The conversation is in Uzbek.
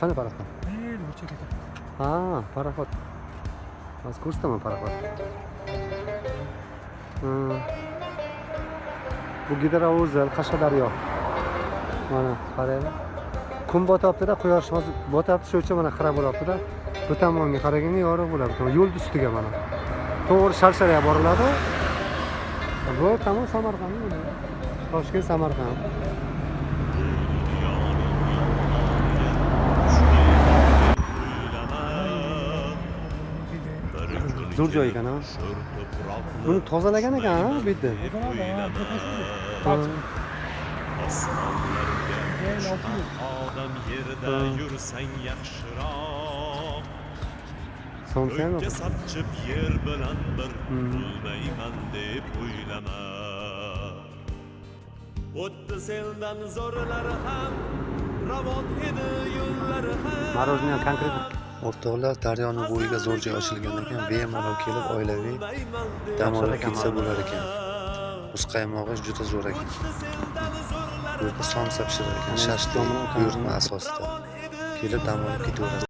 Qani paraxod? Burcha ketadi. Ha, paraxod. Hozir ko'rsataman paraxod. Bu gidrovozel Qashqadaryo. Mana qaranglar. Kun botyapti-da, quyosh hozir botyapti, shu uchun mana xira bo'lyapti-da. Bu tomonga qaraganda yorug' bo'ladi. Yo'l ustiga mana. To'g'ri Sharsharaga boriladi. Bu tamom Samarqand. Toshkent Samarqand. Zo'r joy ekan, ha. Buni tozalagan ekan, ha, bu yerda. Odam yerda yursang yaxshiroq. Somsen Ko'kka sapchib yer bilan bir bo'lmayman deb o'ylama. O'tdi sendan zo'rlari ham, ravon edi yo'llari ham. Marojniy konkret. O'rtoqlar, daryoning bo'yiga zo'r joy ochilgan ekan. Bemalol kelib oilaviy dam olib ketsa bo'lar ekan. Muzqaymog'i juda zo'r ekan. Bu yerda somsa pishirar ekan. Shashlik buyurtma asosida. Kelib dam olib ketaverasiz.